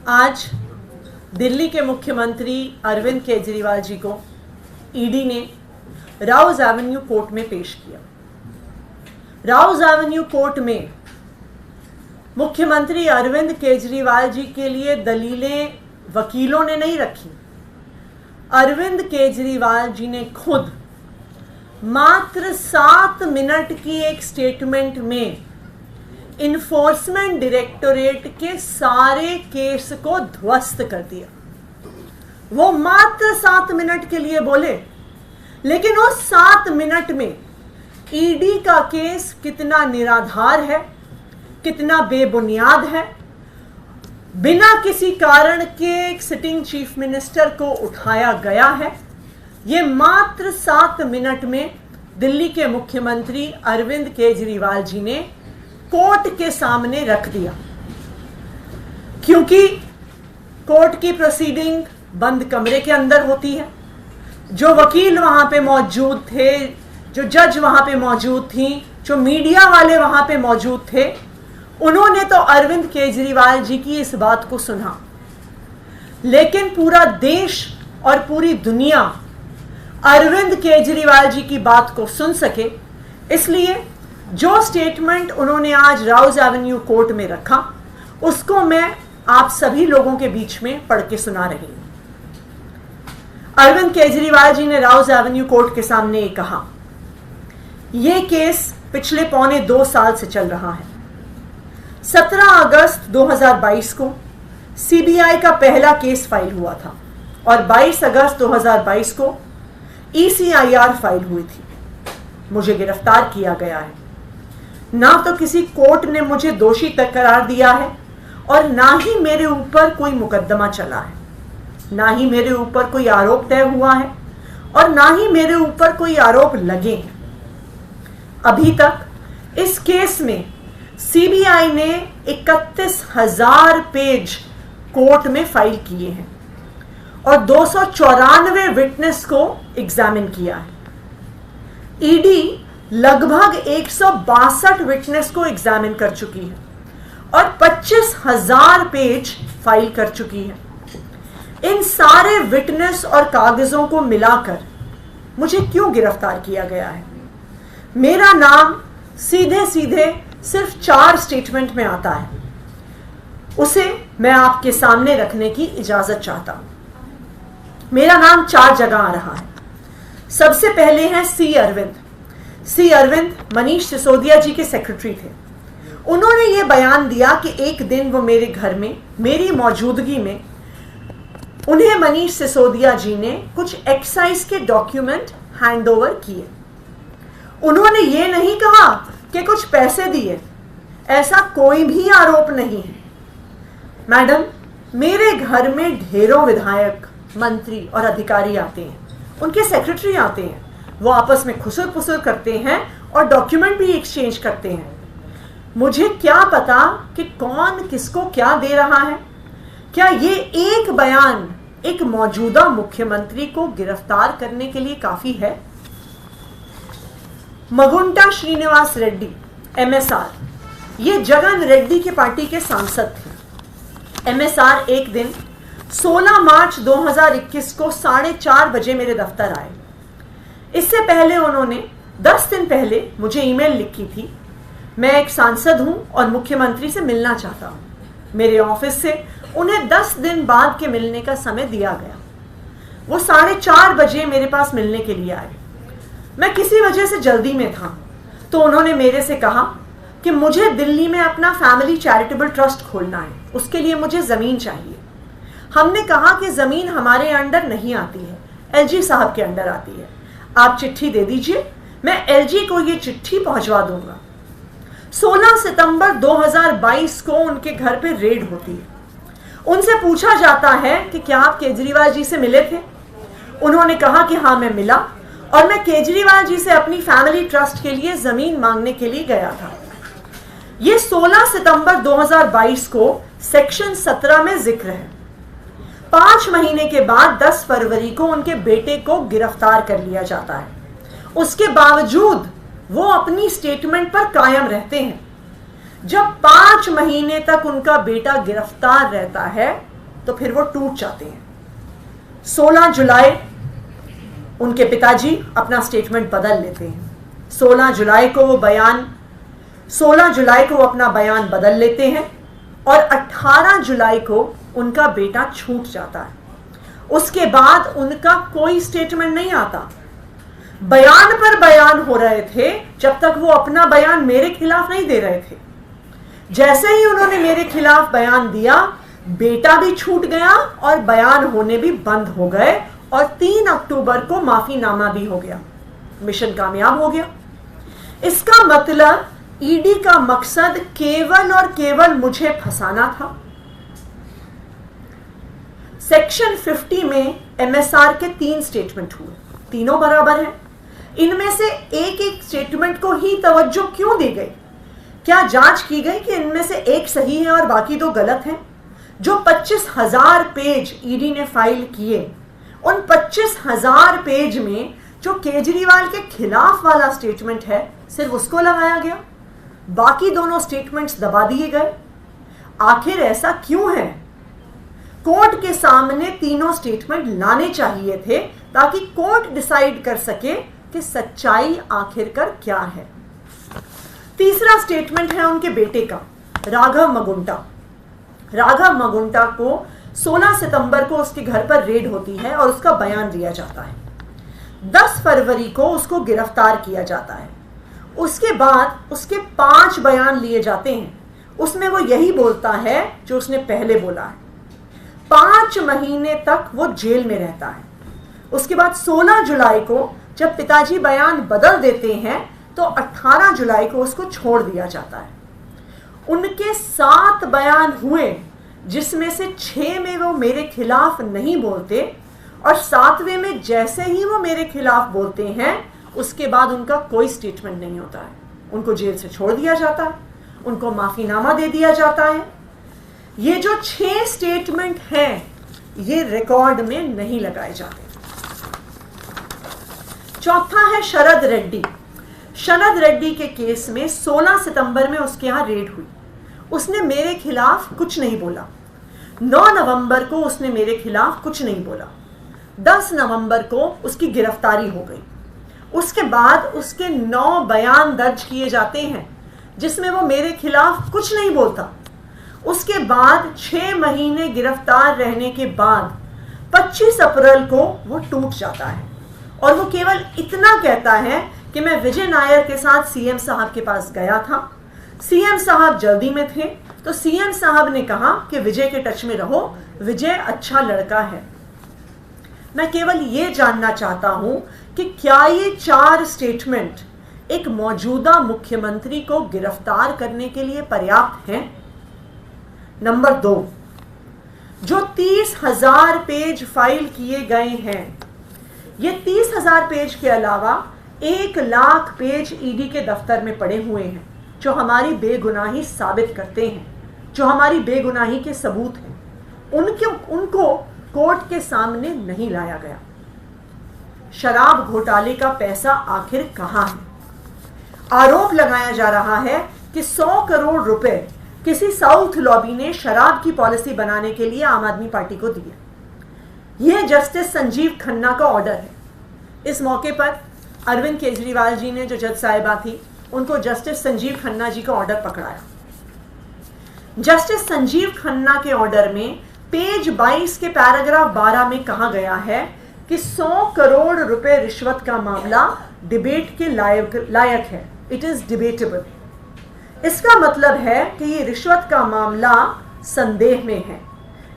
आज दिल्ली के मुख्यमंत्री अरविंद केजरीवाल जी को ईडी ने राउज एवेन्यू कोर्ट में पेश किया। राउज एवेन्यू कोर्ट में मुख्यमंत्री अरविंद केजरीवाल जी के लिए दलीलें वकीलों ने नहीं रखी। अरविंद केजरीवाल जी ने खुद मात्र 7 मिनट की एक स्टेटमेंट में इन्फोर्समेंट डायरेक्टोरेट के सारे केस को ध्वस्त कर दिया। वो मात्र 7 मिनट के लिए बोले, लेकिन उस 7 मिनट में ईडी का केस कितना निराधार है, कितना बेबुनियाद है, बिना किसी कारण के एक सिटिंग चीफ मिनिस्टर को उठाया गया है, ये मात्र 7 मिनट में दिल्ली के मुख्यमंत्री अरविंद केजरीवाल जी ने कोर्ट के सामने रख दिया। क्योंकि कोर्ट की प्रोसीडिंग बंद कमरे के अंदर होती है। जो वकील वहां पे मौजूद थे, जो जज वहां पे मौजूद थी, जो मीडिया वाले वहां पे मौजूद थे, उन्होंने तो अरविंद केजरीवाल जी की इस बात को सुना, लेकिन पूरा देश और पूरी दुनिया अरविंद केजरीवाल जी की बात को सुन सके, इसलिए जो स्टेटमेंट उन्होंने आज राउज एवेन्यू कोर्ट में रखा, उसको मैं आप सभी लोगों के बीच में पढ़ के सुना रही हूं। अरविंद केजरीवाल जी ने राउज एवेन्यू कोर्ट के सामने ये कहा, यह केस पिछले 1.25 साल से चल रहा है। 17 अगस्त 2022 को सीबीआई का पहला केस फाइल हुआ था और 22 अगस्त 2022 को ईसीआईआर फाइल हुई थी। मुझे गिरफ्तार किया गया है। ना तो किसी कोर्ट ने मुझे दोषी तक करार दिया है और ना ही मेरे ऊपर कोई मुकदमा चला है, ना ही मेरे ऊपर कोई आरोप तय हुआ है और ना ही मेरे ऊपर कोई आरोप लगे हैं। अभी तक इस केस में सीबीआई ने 31,000 पेज कोर्ट में फाइल किए हैं और 294 विटनेस को एग्जामिन किया है। ईडी लगभग 162 विटनेस को एग्जामिन कर चुकी है और 25,000 पेज फाइल कर चुकी है। इन सारे विटनेस और कागजों को मिलाकर मुझे क्यों गिरफ्तार किया गया है? मेरा नाम सीधे सीधे सिर्फ 4 स्टेटमेंट में आता है। उसे मैं आपके सामने रखने की इजाजत चाहता हूं। मेरा नाम 4 जगह आ रहा है। सबसे पहले हैं सी अरविंद मनीष सिसोदिया जी के सेक्रेटरी थे। उन्होंने ये बयान दिया कि एक दिन वो मेरे घर में मेरी मौजूदगी में उन्हें मनीष सिसोदिया जी ने कुछ एक्साइज के डॉक्यूमेंट हैंडओवर किए। उन्होंने ये नहीं कहा कि कुछ पैसे दिए, ऐसा कोई भी आरोप नहीं है। मैडम, मेरे घर में ढेरों विधायक, मंत्री और अधिकारी आते हैं, उनके सेक्रेटरी आते हैं, वो आपस में खुसर पुसर करते हैं और डॉक्यूमेंट भी एक्सचेंज करते हैं। मुझे क्या पता कि कौन किसको क्या दे रहा है? क्या ये एक बयान एक मौजूदा मुख्यमंत्री को गिरफ्तार करने के लिए काफी है? मगुंटा श्रीनिवास रेड्डी MSR, ये जगन रेड्डी के पार्टी के सांसद थे। MSR एक दिन 16 मार्च 2021 को 4:30 बजे मेरे दफ्तर आए। इससे पहले उन्होंने 10 दिन पहले मुझे ईमेल लिखी थी, मैं एक सांसद हूं और मुख्यमंत्री से मिलना चाहता हूं। मेरे ऑफिस से उन्हें 10 दिन बाद के मिलने का समय दिया गया। वो 4:30 बजे मेरे पास मिलने के लिए आए। मैं किसी वजह से जल्दी में था, तो उन्होंने मेरे से कहा कि मुझे दिल्ली में अपना फैमिली चैरिटेबल ट्रस्ट खोलना है, उसके लिए मुझे जमीन चाहिए। हमने कहा कि जमीन हमारे अंडर नहीं आती है, LG साहब के अंडर आती है। आप चिट्ठी दे दीजिए, मैं LG को ये चिट्ठी पहुंचवा दूंगा। 16 सितंबर 2022 को उनके घर पे रेड होती है। उनसे पूछा जाता है कि क्या आप केजरीवाल जी से मिले थे? उन्होंने कहा कि हाँ, मैं मिला और मैं केजरीवाल जी से अपनी फैमिली ट्रस्ट के लिए जमीन मांगने के लिए गया था। ये 16 सितंबर 2022 को सेक्शन 17 में जिक्र है। 5 महीने के बाद 10 फरवरी को उनके बेटे को गिरफ्तार कर लिया जाता है। उसके बावजूद वो अपनी स्टेटमेंट पर कायम रहते हैं। जब 5 महीने तक उनका बेटा गिरफ्तार रहता है तो फिर वो टूट जाते हैं। 16 जुलाई उनके पिताजी अपना स्टेटमेंट बदल लेते हैं। 16 जुलाई को वो अपना बयान बदल लेते हैं और 18 जुलाई को उनका बेटा छूट जाता है। उसके बाद उनका कोई स्टेटमेंट नहीं आता। बयान पर बयान हो रहे थे जब तक वो अपना बयान मेरे खिलाफ नहीं दे रहे थे। जैसे ही उन्होंने मेरे खिलाफ बयान दिया, बेटा भी छूट गया और बयान होने भी बंद हो गए और 3 अक्टूबर को माफीनामा भी हो गया। मिशन कामयाब हो गया। इसका मतलब ईडी का मकसद केवल और केवल मुझे फंसाना था। सेक्शन 50 में एमएसआर के 3 स्टेटमेंट हुए, तीनों बराबर हैं। इनमें से एक एक स्टेटमेंट को ही तवज्जो क्यों दी गई? क्या जांच की गई कि इनमें से एक सही है और बाकी 2 गलत हैं? जो 25,000 पेज ईडी ने फाइल किए, उन 25,000 पेज में जो केजरीवाल के खिलाफ वाला स्टेटमेंट है सिर्फ उसको लगाया गया, बाकी दोनों स्टेटमेंट्स दबा दिए गए। आखिर ऐसा क्यों है? कोर्ट के सामने तीनों स्टेटमेंट लाने चाहिए थे ताकि कोर्ट डिसाइड कर सके कि सच्चाई आखिरकार क्या है। तीसरा स्टेटमेंट है उनके बेटे का, राघव मगुंटा। राघव मगुंटा को 16 सितंबर को उसके घर पर रेड होती है और उसका बयान दिया जाता है। 10 फरवरी को उसको गिरफ्तार किया जाता है। उसके बाद उसके 5 बयान लिए जाते हैं। उसमें वो यही बोलता है जो उसने पहले बोला है। 5 महीने तक वो जेल में रहता है। उसके बाद 16 जुलाई को जब पिताजी बयान बदल देते हैं तो 18 जुलाई को उसको छोड़ दिया जाता है। उनके 7 बयान हुए जिसमें से 6 में वो मेरे खिलाफ नहीं बोलते और 7वें में जैसे ही वो मेरे खिलाफ बोलते हैं उसके बाद उनका कोई स्टेटमेंट नहीं होता है। उनको जेल से छोड़ दिया जाता है, उनको माफीनामा दे दिया जाता है। ये जो 6 स्टेटमेंट हैं ये रिकॉर्ड में नहीं लगाए जाते। चौथा है शरद रेड्डी। शरद रेड्डी के केस में 16 सितंबर में उसके यहां रेड हुई। उसने मेरे खिलाफ कुछ नहीं बोला। 9 नवंबर को उसने मेरे खिलाफ कुछ नहीं बोला। 10 नवंबर को उसकी गिरफ्तारी हो गई। उसके बाद उसके 9 बयान दर्ज किए जाते हैं जिसमें वो मेरे खिलाफ कुछ नहीं बोलता। उसके बाद 6 महीने गिरफ्तार रहने के बाद 25 अप्रैल को वो टूट जाता है और वो केवल इतना कहता है कि मैं विजय नायर के साथ सीएम साहब के पास गया था। सीएम साहब जल्दी में थे तो सीएम साहब ने कहा कि विजय के टच में रहो, विजय अच्छा लड़का है। मैं केवल ये जानना चाहता हूं कि क्या ये 4 स्टेटमेंट एक मौजूदा मुख्यमंत्री को गिरफ्तार करने के लिए पर्याप्त हैं? नंबर 2, जो 30,000 पेज फाइल किए गए हैं, ये 30,000 पेज के अलावा 1 लाख पेज ईडी के दफ्तर में पड़े हुए हैं जो हमारी बेगुनाही साबित करते हैं, जो हमारी बेगुनाही के सबूत हैं। उनको कोर्ट के सामने नहीं लाया गया। शराब घोटाले का पैसा आखिर कहां है? आरोप लगाया जा रहा है कि 100 करोड़ रुपए किसी साउथ लॉबी ने शराब की पॉलिसी बनाने के लिए आम आदमी पार्टी को दिया। यह जस्टिस संजीव खन्ना का ऑर्डर है। इस मौके पर अरविंद केजरीवाल जी ने, जो जज साहिबा थी, उनको जस्टिस संजीव खन्ना जी का ऑर्डर पकड़ाया। जस्टिस संजीव खन्ना के ऑर्डर में पेज 22 के पैराग्राफ 12 में कहा गया है कि 100 करोड़ रुपए रिश्वत का मामला डिबेट के लायक है। It is debatable. इसका मतलब है कि ये रिश्वत का मामला संदेह में है।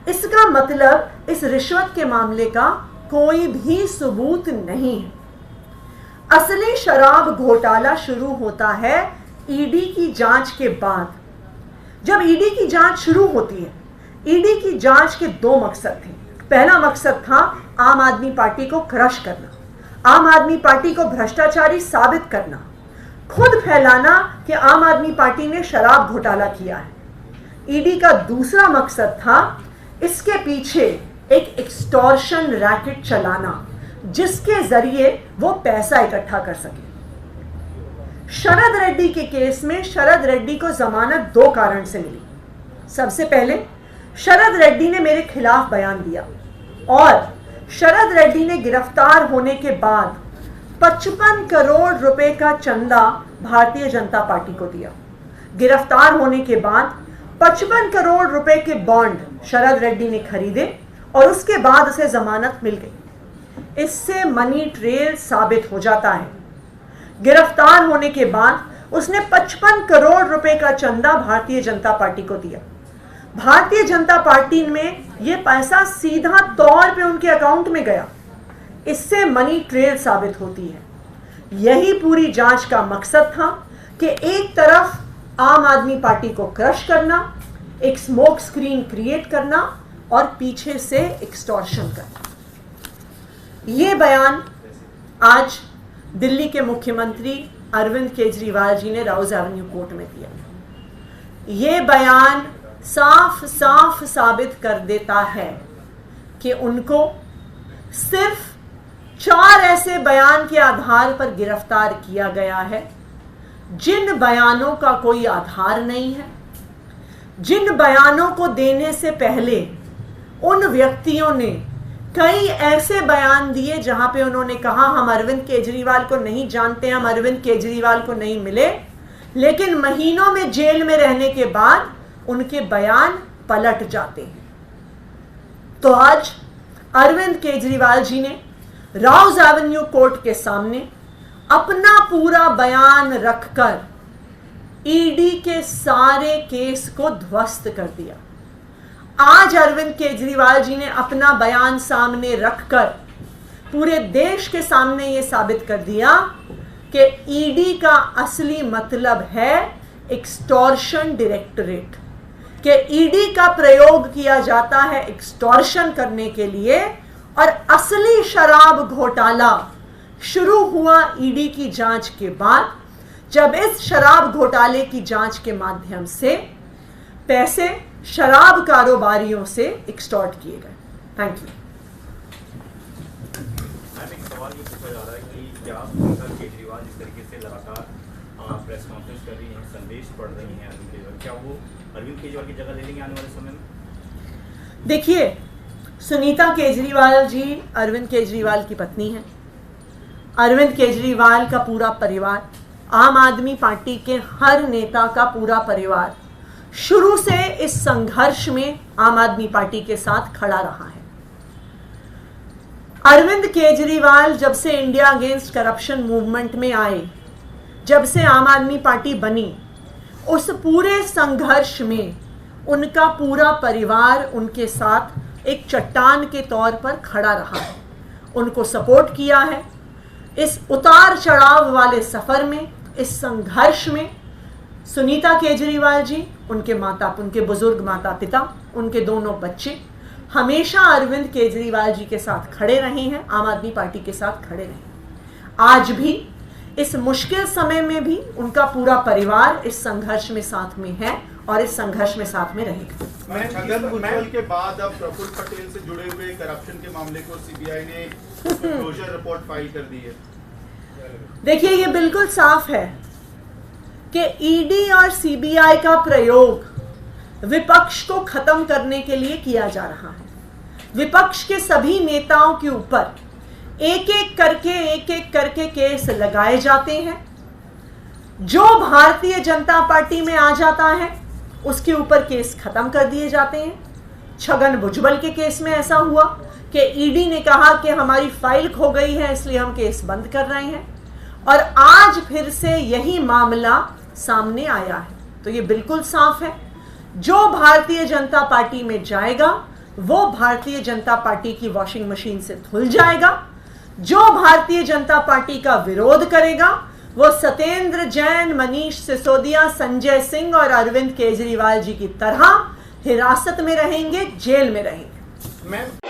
इसका मतलब इस रिश्वत के मामले का कोई भी सबूत नहीं है। असली शराब घोटाला शुरू होता है ईडी की जांच के बाद। जब ईडी की जांच शुरू होती है, ईडी की जांच के 2 मकसद थे। पहला मकसद था आम आदमी पार्टी को क्रश करना, आम आदमी पार्टी को भ्रष्टाचारी साबित करना, खुद फैलाना कि आम आदमी पार्टी ने शराब घोटाला किया है। ईडी का दूसरा मकसद था इसके पीछे एक एक्सटॉर्शन रैकेट चलाना जिसके जरिए वो पैसा इकट्ठा कर सके। शरद रेड्डी के केस में शरद रेड्डी को जमानत 2 कारण से मिली। सबसे पहले शरद रेड्डी ने मेरे खिलाफ बयान दिया और शरद रेड्डी ने गिरफ्तार होने के बाद 55 करोड़ रुपए का चंदा भारतीय जनता पार्टी को दिया। गिरफ्तार होने के बाद 55 करोड़ रुपए के बॉन्ड शरद रेड्डी ने खरीदे और उसके बाद उसे जमानत मिल गई। इससे मनी ट्रेल साबित हो जाता है। गिरफ्तार होने के बाद उसने 55 करोड़ रुपए का चंदा भारतीय जनता पार्टी को दिया। भारतीय जनता पार्टी में यह पैसा सीधा तौर पे उनके अकाउंट में गया। इससे मनी ट्रेल साबित होती है। यही पूरी जांच का मकसद था कि एक तरफ आम आदमी पार्टी को क्रश करना, एक स्मोक स्क्रीन क्रिएट करना और पीछे से एक्सटॉर्शन करना। यह बयान आज दिल्ली के मुख्यमंत्री अरविंद केजरीवाल जी ने राउज एवेन्यू कोर्ट में दिया। यह बयान साफ साफ साबित कर देता है कि उनको सिर्फ 4 ऐसे बयान के आधार पर गिरफ्तार किया गया है जिन बयानों का कोई आधार नहीं है, जिन बयानों को देने से पहले उन व्यक्तियों ने कई ऐसे बयान दिए जहां पे उन्होंने कहा हम अरविंद केजरीवाल को नहीं जानते, हम अरविंद केजरीवाल को नहीं मिले, लेकिन महीनों में जेल में रहने के बाद उनके बयान पलट जाते हैं। तो आज अरविंद केजरीवाल जी ने राउज एवेन्यू कोर्ट के सामने अपना पूरा बयान रखकर ईडी के सारे केस को ध्वस्त कर दिया। आज अरविंद केजरीवाल जी ने अपना बयान सामने रखकर पूरे देश के सामने यह साबित कर दिया कि ईडी का असली मतलब है एक्सटॉर्शन डायरेक्टरेट, कि ईडी का प्रयोग किया जाता है एक्सटॉर्शन करने के लिए। और असली शराब घोटाला शुरू हुआ ईडी की जांच के बाद, जब इस शराब घोटाले की जांच के माध्यम से पैसे शराब कारोबारियों से एक्सटॉर्ट किए गए। Thank you. एक सवाल ये पूछा जा रहा है कि क्या सर केजरीवाल जिस तरीके से लगातार प्रेस कॉन्फ्रेंस कर रही हैं, संदेश पढ़ रही हैं अरविंद केजरीवाल, क्या वो अरविंद केजरीवाल की जगह ले लेंगे आने वाले समय में? देखिए, सुनीता केजरीवाल जी अरविंद केजरीवाल की पत्नी हैं। अरविंद केजरीवाल का पूरा परिवार, आम आदमी पार्टी के हर नेता का पूरा परिवार शुरू से इस संघर्ष में आम आदमी पार्टी के साथ खड़ा रहा है। अरविंद केजरीवाल जब से इंडिया अगेंस्ट करप्शन मूवमेंट में आए, जब से आम आदमी पार्टी बनी, उस पूरे संघर्ष में उनका पूरा परिवार उनके साथ एक चट्टान के तौर पर खड़ा रहा है, उनको सपोर्ट किया है। इस उतार चढ़ाव वाले सफर में, इस संघर्ष में सुनीता केजरीवाल जी, उनके बुजुर्ग माता पिता, उनके दोनों बच्चे हमेशा अरविंद केजरीवाल जी के साथ खड़े रहे हैं, आम आदमी पार्टी के साथ खड़े रहे। आज भी इस मुश्किल समय में भी उनका पूरा परिवार इस संघर्ष में साथ में है और इस संघर्ष में साथ में रहेगा। छगन भुजबल के बाद अब प्रफुल्ल पटेल से जुड़े हुए करप्शन के मामले को सीबीआई ने क्लोजर रिपोर्ट फाइल कर दी है। देखिए, ये बिल्कुल साफ है कि ईडी और सीबीआई का प्रयोग विपक्ष को खत्म करने के लिए किया जा रहा है। विपक्ष के सभी नेताओं के ऊपर एक एक करके केस लगाए जाते हैं। जो भारतीय जनता पार्टी में आ जाता है उसके ऊपर केस खत्म कर दिए जाते हैं। छगन भुजबल के केस में ऐसा हुआ कि ईडी ने कहा कि हमारी फाइल खो गई है, इसलिए हम केस बंद कर रहे हैं, और आज फिर से यही मामला सामने आया है। तो ये बिल्कुल साफ है, जो भारतीय जनता पार्टी में जाएगा वो भारतीय जनता पार्टी की वॉशिंग मशीन से धुल जाएगा। जो भारतीय जनता पार्टी का विरोध करेगा वो सत्येंद्र जैन, मनीष सिसोदिया, संजय सिंह और अरविंद केजरीवाल जी की तरह हिरासत में रहेंगे, जेल में रहेंगे।